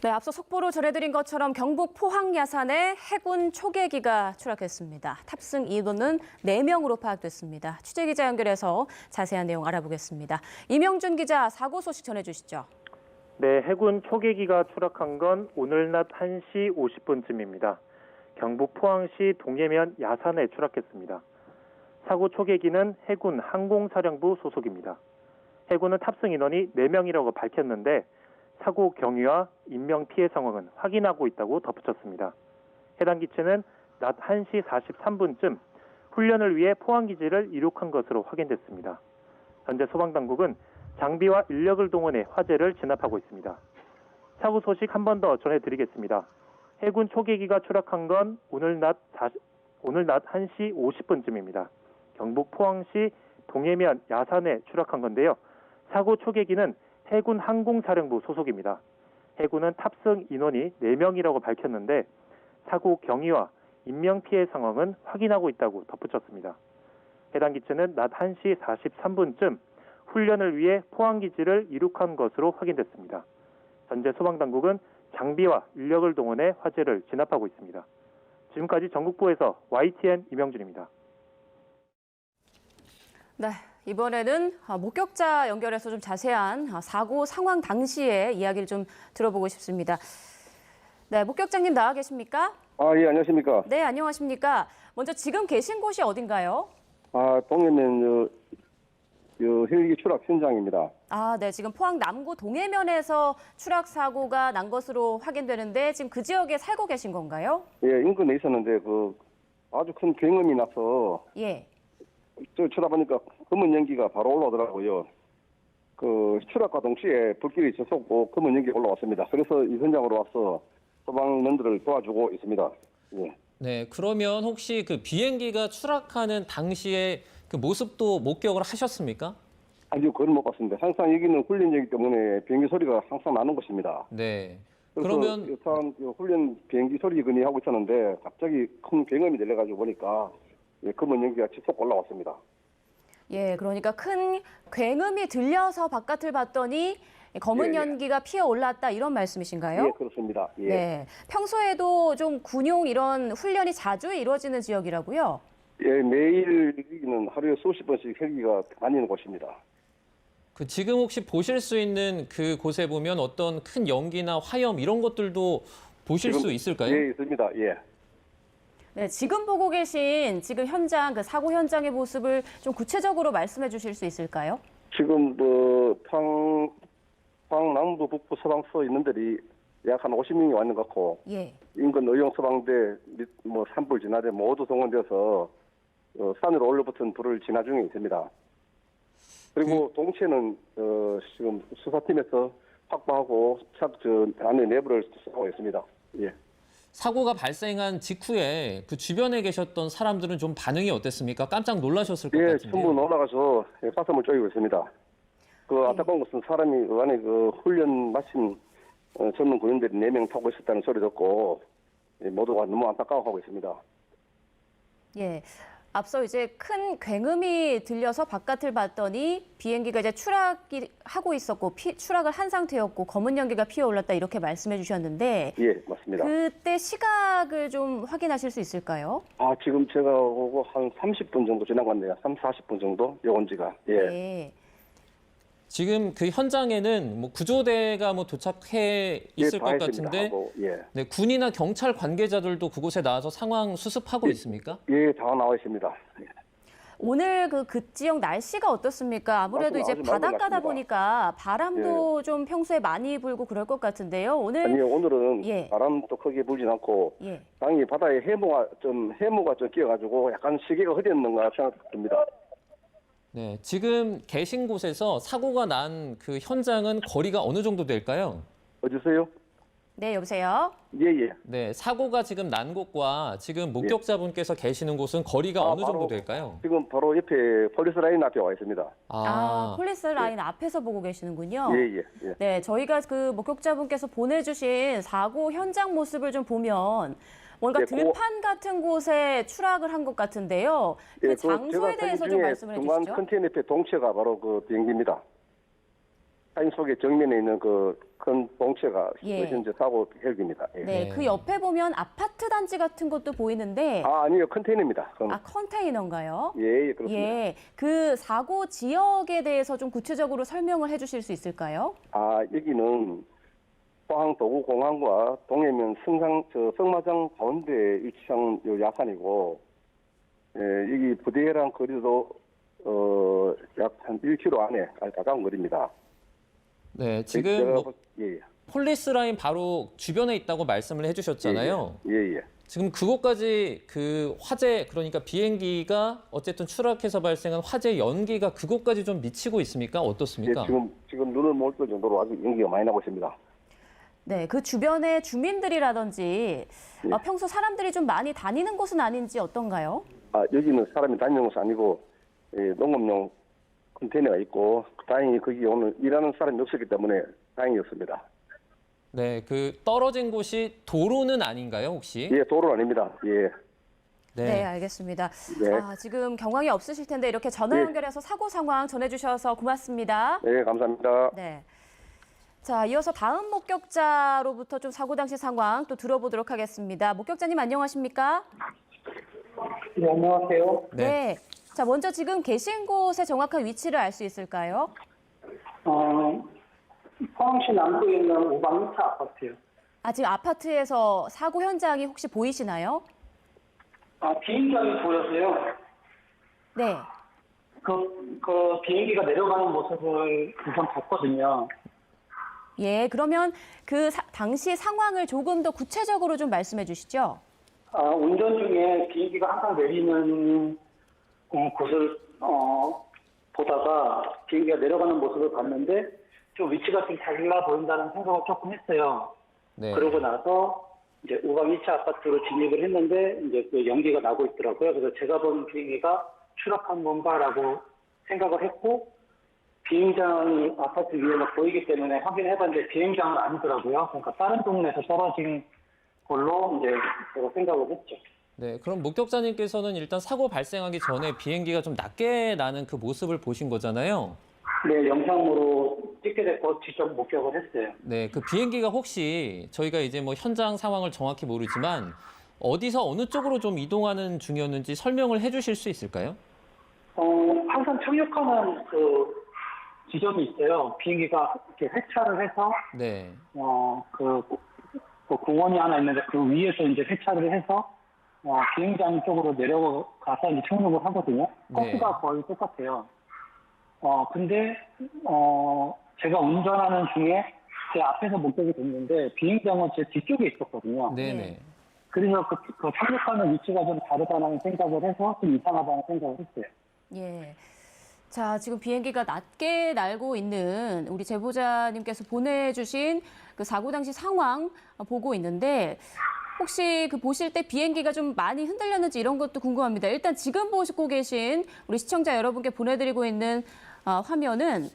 네, 앞서 속보로 전해드린 것처럼 경북 포항 야산에 해군 초계기가 추락했습니다. 탑승 인원은 4명으로 파악됐습니다. 취재기자 연결해서 자세한 내용 알아보겠습니다. 이명준 기자, 사고 소식 전해주시죠. 네, 해군 초계기가 추락한 건 오늘 낮 1시 50분쯤입니다. 경북 포항시 동해면 야산에 추락했습니다. 사고 초계기는 해군 항공사령부 소속입니다. 해군은 탑승 인원이 4명이라고 밝혔는데 사고 경위와 인명피해 상황은 확인하고 있다고 덧붙였습니다. 해당 기체는 낮 1시 43분쯤 훈련을 위해 포항기지를 이륙한 것으로 확인됐습니다. 현재 소방당국은 장비와 인력을 동원해 화재를 진압하고 있습니다. 사고 소식 한 번 더 전해드리겠습니다. 해군 초계기가 추락한 건 오늘 낮 1시 50분쯤입니다. 경북 포항시 동해면 야산에 추락한 건데요. 사고 초계기는 해군 항공사령부 소속입니다. 해군은 탑승 인원이 4명이라고 밝혔는데 사고 경위와 인명피해 상황은 확인하고 있다고 덧붙였습니다. 해당 기체는 낮 1시 43분쯤 훈련을 위해 포항기지를 이륙한 것으로 확인됐습니다. 현재 소방당국은 장비와 인력을 동원해 화재를 진압하고 있습니다. 지금까지 전국부에서 YTN 이명준입니다. 네, 이번에는 목격자 연결해서 좀 자세한 사고 상황 당시의 이야기를 좀 들어보고 싶습니다. 네, 목격자님 나와 계십니까? 예, 안녕하십니까. 네, 안녕하십니까. 먼저 지금 계신 곳이 어딘가요? 동해면 헬기 추락 현장입니다. 네, 지금 포항 남구 동해면에서 추락 사고가 난 것으로 확인되는데 지금 그 지역에 살고 계신 건가요? 예, 인근에 있었는데 아주 큰 굉음이 나서 예. 쳐다보니까 검은 연기가 바로 올라오더라고요. 추락과 동시에 불길이 솟고 검은 연기가 올라왔습니다. 그래서 이 현장으로 와서 소방원들을 도와주고 있습니다. 예. 네, 그러면 혹시 그 비행기가 추락하는 당시에 그 모습도 목격을 하셨습니까? 아니요, 그건 못 봤습니다. 항상 여기는 훈련이기 때문에 비행기 소리가 항상 나는 곳입니다. 네. 그러면 일단 훈련 비행기 소리 건의하고 있었는데 갑자기 큰 굉음이 들려가지고 보니까 검은 연기가 속 올라왔습니다. 예, 그러니까 큰 굉음이 들려서 바깥을 봤더니 검은 연기가 피어 올랐다 이런 말씀이신가요? 예, 그렇습니다. 예. 네. 평소에도 좀 군용 이런 훈련이 자주 이루어지는 지역이라고요? 예, 매일 여기는 하루에 수십 번씩 헬기가 다니는 곳입니다. 지금 혹시 보실 수 있는 그 곳에 보면 어떤 큰 연기나 화염 이런 것들도 보실 수 있을까요? 예, 있습니다. 예. 네, 지금 보고 계신 지금 현장, 그 사고 현장의 모습을 좀 구체적으로 말씀해 주실 수 있을까요? 지금 포항 남부 북부 소방서 있는들이 약 한 50명이 왔는 것 같고, 예. 인근 의용 소방대 및 산불 진화대 모두 동원되어서 산으로 올라붙은 불을 진화 중에 있습니다. 그리고 동체는 지금 수사팀에서 확보하고 안에 내부를 수사하고 있습니다. 예. 사고가 발생한 직후에 그 주변에 계셨던 사람들은 좀 반응이 어땠습니까? 깜짝 놀라셨을 것 예, 같은데요. 전부 올라가서 가슴을 쪼이고 있습니다. 안타까운 것은 사람이 안에 훈련 마친 젊은 군인들이 4명 타고 있었다는 소리 듣고 모두가 너무 안타까워하고 있습니다. 예. 앞서 이제 큰 굉음이 들려서 바깥을 봤더니 비행기가 이제 추락하고 있었고 추락을 한 상태였고 검은 연기가 피어 올랐다 이렇게 말씀해 주셨는데 예, 맞습니다. 그때 시각을 좀 확인하실 수 있을까요? 지금 제가 오고 한 30분 정도 지난 것 같네요. 40분 정도 온 지가. 예. 네. 지금 그 현장에는 구조대가 도착해 있을 것 같은데 예. 네, 군이나 경찰 관계자들도 그곳에 나와서 상황 수습하고 있습니까? 예, 다 나와 있습니다. 예. 오늘 그 지역 날씨가 어떻습니까? 아무래도 이제 바닷가다 보니까 바람도 좀 평소에 많이 불고 그럴 것 같은데요. 오늘은 바람도 크게 불진 않고 당연히 바다에 해무가 좀 끼어가지고 약간 시계가 흐렸는가 생각됩니다. 네, 지금 계신 곳에서 사고가 난 그 현장은 거리가 어느 정도 될까요? 어디세요? 네, 여보세요? 예. 네, 사고가 지금 난 곳과 지금 목격자분께서 계시는 곳은 거리가 어느 정도 될까요? 지금 바로 옆에 폴리스 라인 앞에 와 있습니다. 폴리스 라인 앞에서 보고 계시는군요. 예. 네, 저희가 그 목격자분께서 보내주신 사고 현장 모습을 좀 보면 뭔가 들판 같은 곳에 추락을 한 것 같은데요. 그 장소에 대해서 좀 말씀을 해주시죠. 중간 컨테이너 옆에 동체가 바로 그 비행기입니다. 사진 속에 정면에 있는 그 큰 동체가 예. 현재 사고 헬기입니다. 예. 네, 네. 그 옆에 보면 아파트 단지 같은 것도 보이는데 아니요, 컨테이너입니다. 그건. 컨테이너인가요? 예, 그렇습니다. 예, 그 사고 지역에 대해서 좀 구체적으로 설명을 해주실 수 있을까요? 여기는 포항 도구공항과 동해면 성마장 가운데 위치한 요 야산이고, 여기 부대해랑 거리도 약 한 1km 안에 가까운 거리입니다. 네, 지금 뭐 예, 폴리스 라인 바로 주변에 있다고 말씀을 해주셨잖아요. 예. 지금 그곳까지 그 화재, 그러니까 비행기가 어쨌든 추락해서 발생한 화재 연기가 그곳까지 좀 미치고 있습니까? 어떻습니까? 지금 눈을 못 뜰 정도로 아주 연기가 많이 나고 있습니다. 네, 그 주변의 주민들이라든지 예. 평소 사람들이 좀 많이 다니는 곳은 아닌지 어떤가요? 여기는 사람이 다니는 곳이 아니고 농업용 컨테이너가 있고 다행히 거기 오늘 일하는 사람이 없었기 때문에 다행이었습니다. 네, 그 떨어진 곳이 도로는 아닌가요, 혹시? 예, 도로 아닙니다. 예. 네, 알겠습니다. 네. 지금 경황이 없으실 텐데 이렇게 전화 네. 연결해서 사고 상황 전해주셔서 고맙습니다. 네, 감사합니다. 네. 자, 이어서 다음 목격자로부터 좀 사고 당시 상황 또 들어보도록 하겠습니다. 목격자님 안녕하십니까? 네, 안녕하세요. 네. 자, 먼저 지금 계신 곳의 정확한 위치를 알 수 있을까요? 포항시 남부에 있는 우방 2차 아파트요. 지금 아파트에서 사고 현장이 혹시 보이시나요? 비행장이 보여서요. 네. 그 비행기가 내려가는 모습을 우선 봤거든요. 예, 그러면 그 당시 상황을 조금 더 구체적으로 좀 말씀해 주시죠. 운전 중에 비행기가 항상 내리는 곳을 보다가 비행기가 내려가는 모습을 봤는데 좀 위치가 좀 달라 보인다는 생각을 조금 했어요. 네. 그러고 나서 이제 우방 2차 아파트로 진입을 했는데 이제 그 연기가 나고 있더라고요. 그래서 제가 본 비행기가 추락한 건가라고 생각을 했고 비행장이 아파트 위에는 보이기 때문에 확인해봤는데 비행장은 아니더라고요. 그러니까 다른 동네에서 떨어진 걸로 이제 제가 생각을 했죠. 네, 그럼 목격자님께서는 일단 사고 발생하기 전에 비행기가 좀 낮게 나는 그 모습을 보신 거잖아요. 네, 영상으로 찍게 됐고 직접 목격을 했어요. 네, 그 비행기가 혹시 저희가 이제 뭐 현장 상황을 정확히 모르지만 어디서 어느 쪽으로 좀 이동하는 중이었는지 설명을 해주실 수 있을까요? 항상 착륙하는 그 지점이 있어요. 비행기가 이렇게 회차를 해서 네. 그 공원이 하나 있는데 그 위에서 이제 회차를 해서 비행장 쪽으로 내려가서 이제 착륙을 하거든요. 네. 코스가 거의 똑같아요. 근데 제가 운전하는 중에 제 앞에서 목격이 됐는데 비행장은 제 뒤쪽에 있었거든요. 네네. 그래서 그 착륙하는 위치가 좀 다르다는 생각을 해서 좀 이상하다는 생각을 했어요. 예. 자, 지금 비행기가 낮게 날고 있는 우리 제보자님께서 보내주신 그 사고 당시 상황 보고 있는데 혹시 그 보실 때 비행기가 좀 많이 흔들렸는지 이런 것도 궁금합니다. 일단 지금 보시고 계신 우리 시청자 여러분께 보내드리고 있는 화면은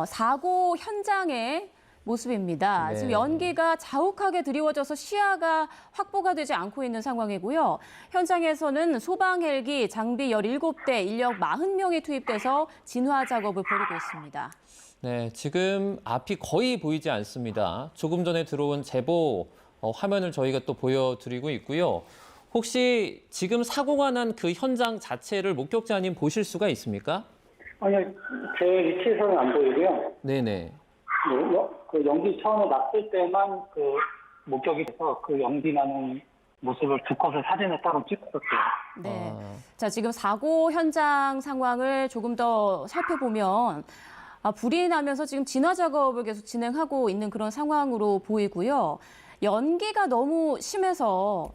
사고 현장의 모습입니다. 네. 지금 연기가 자욱하게 드리워져서 시야가 확보가 되지 않고 있는 상황이고요. 현장에서는 소방 헬기 장비 17대, 인력 40명이 투입돼서 진화 작업을 벌이고 있습니다. 네, 지금 앞이 거의 보이지 않습니다. 조금 전에 들어온 제보 화면을 저희가 또 보여드리고 있고요. 혹시 지금 사고가 난 그 현장 자체를 목격자님 보실 수가 있습니까? 아니요, 제 위치에서는 안 보이고요. 네네. 그 연기 처음에 났을 때만 그 목격이 돼서 그 연기 나는 모습을 두 컷을 사진에 따로 찍었어요. 네. 자, 지금 사고 현장 상황을 조금 더 살펴보면 불이 나면서 지금 진화 작업을 계속 진행하고 있는 그런 상황으로 보이고요. 연기가 너무 심해서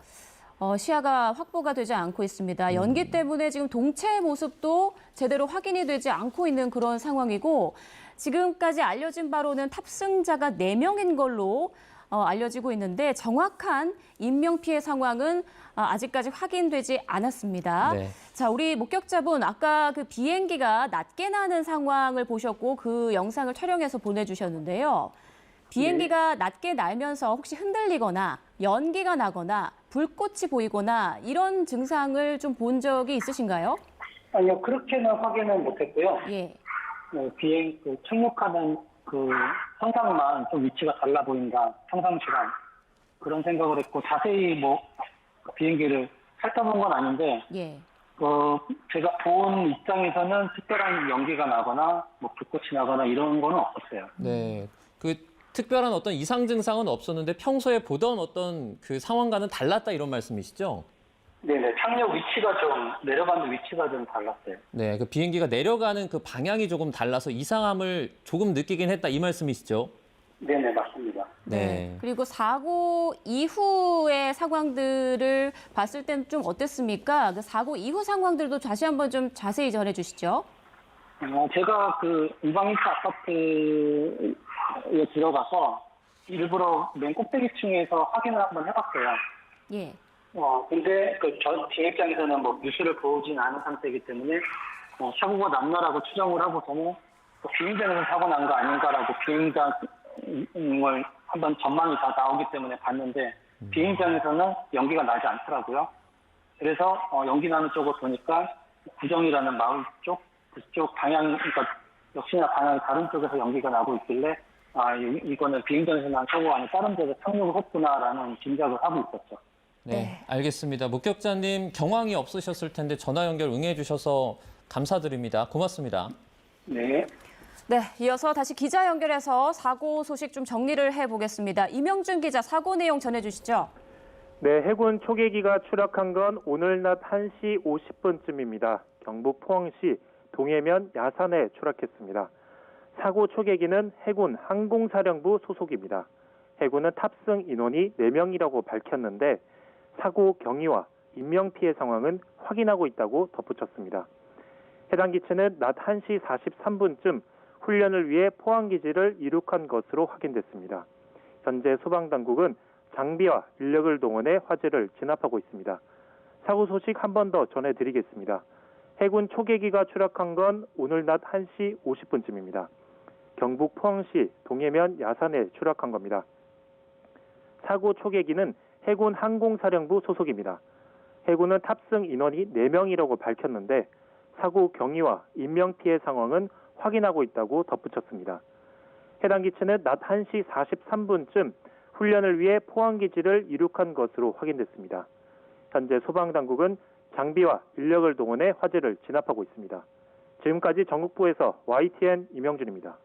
시야가 확보가 되지 않고 있습니다. 연기 때문에 지금 동체의 모습도 제대로 확인이 되지 않고 있는 그런 상황이고 지금까지 알려진 바로는 탑승자가 4명인 걸로 알려지고 있는데 정확한 인명피해 상황은 아직까지 확인되지 않았습니다. 네. 자, 우리 목격자분 아까 그 비행기가 낮게 나는 상황을 보셨고 그 영상을 촬영해서 보내주셨는데요. 비행기가 낮게 날면서 혹시 흔들리거나 연기가 나거나 불꽃이 보이거나 이런 증상을 좀 본 적이 있으신가요? 아니요, 그렇게는 확인은 못했고요. 예. 비행 착륙하는 그 선상만 좀 위치가 달라 보인다. 평상시랑 그런 생각을 했고 자세히 뭐 비행기를 핥아본 건 아닌데 예. 제가 본 입장에서는 특별한 연기가 나거나 뭐 불꽃이 나거나 이런 거는 없었어요. 네. 그 특별한 어떤 이상 증상은 없었는데 평소에 보던 어떤 그 상황과는 달랐다 이런 말씀이시죠? 네네. 착륙 위치가 좀 내려가는 위치가 좀 달랐어요. 네. 그 비행기가 내려가는 그 방향이 조금 달라서 이상함을 조금 느끼긴 했다 이 말씀이시죠? 네네 맞습니다. 네. 그리고 사고 이후의 상황들을 봤을 땐 좀 어땠습니까? 그 사고 이후 상황들도 다시 한번 좀 자세히 전해주시죠. 제가 그 우방이차 아파트에 들어가서 일부러 맨 꼭대기층에서 확인을 한번 해봤어요. 예. 근데 제 입장에서는 뭐 뉴스를 보진 않은 상태이기 때문에 사고가 났나라고 추정을 하고서는 비행장에서 사고 난 거 아닌가라고 비행장을 한번 전망이 다 나오기 때문에 봤는데 비행장에서는 연기가 나지 않더라고요. 그래서 연기 나는 쪽을 보니까 구정이라는 마을 쪽 그쪽 방향 그러니까 역시나 방향이 다른 쪽에서 연기가 나고 있길래 이거는 비행장에서 난 사고가 아니라 다른 데서 착륙을 했구나라는 짐작을 하고 있었죠. 네, 알겠습니다. 목격자님 경황이 없으셨을 텐데 전화 연결 응해 주셔서 감사드립니다. 고맙습니다. 네. 네, 이어서 다시 기자 연결해서 사고 소식 좀 정리를 해보겠습니다. 이명준 기자, 사고 내용 전해주시죠. 네, 해군 초계기가 추락한 건 오늘 낮 1시 50분쯤입니다. 경북 포항시 동해면 야산에 추락했습니다. 사고 초계기는 해군 항공사령부 소속입니다. 해군은 탑승 인원이 4명이라고 밝혔는데 사고 경위와 인명피해 상황은 확인하고 있다고 덧붙였습니다. 해당 기체는 낮 1시 43분쯤 훈련을 위해 포항기지를 이륙한 것으로 확인됐습니다. 현재 소방당국은 장비와 인력을 동원해 화재를 진압하고 있습니다. 사고 소식 한 번 더 전해드리겠습니다. 해군 초계기가 추락한 건 오늘 낮 1시 50분쯤입니다. 경북 포항시 동해면 야산에 추락한 겁니다. 사고 초계기는 해군 항공사령부 소속입니다. 해군은 탑승 인원이 4명이라고 밝혔는데 사고 경위와 인명피해 상황은 확인하고 있다고 덧붙였습니다. 해당 기체는 낮 1시 43분쯤 훈련을 위해 포항기지를 이륙한 것으로 확인됐습니다. 현재 소방당국은 장비와 인력을 동원해 화재를 진압하고 있습니다. 지금까지 전국부에서 YTN 이명준입니다.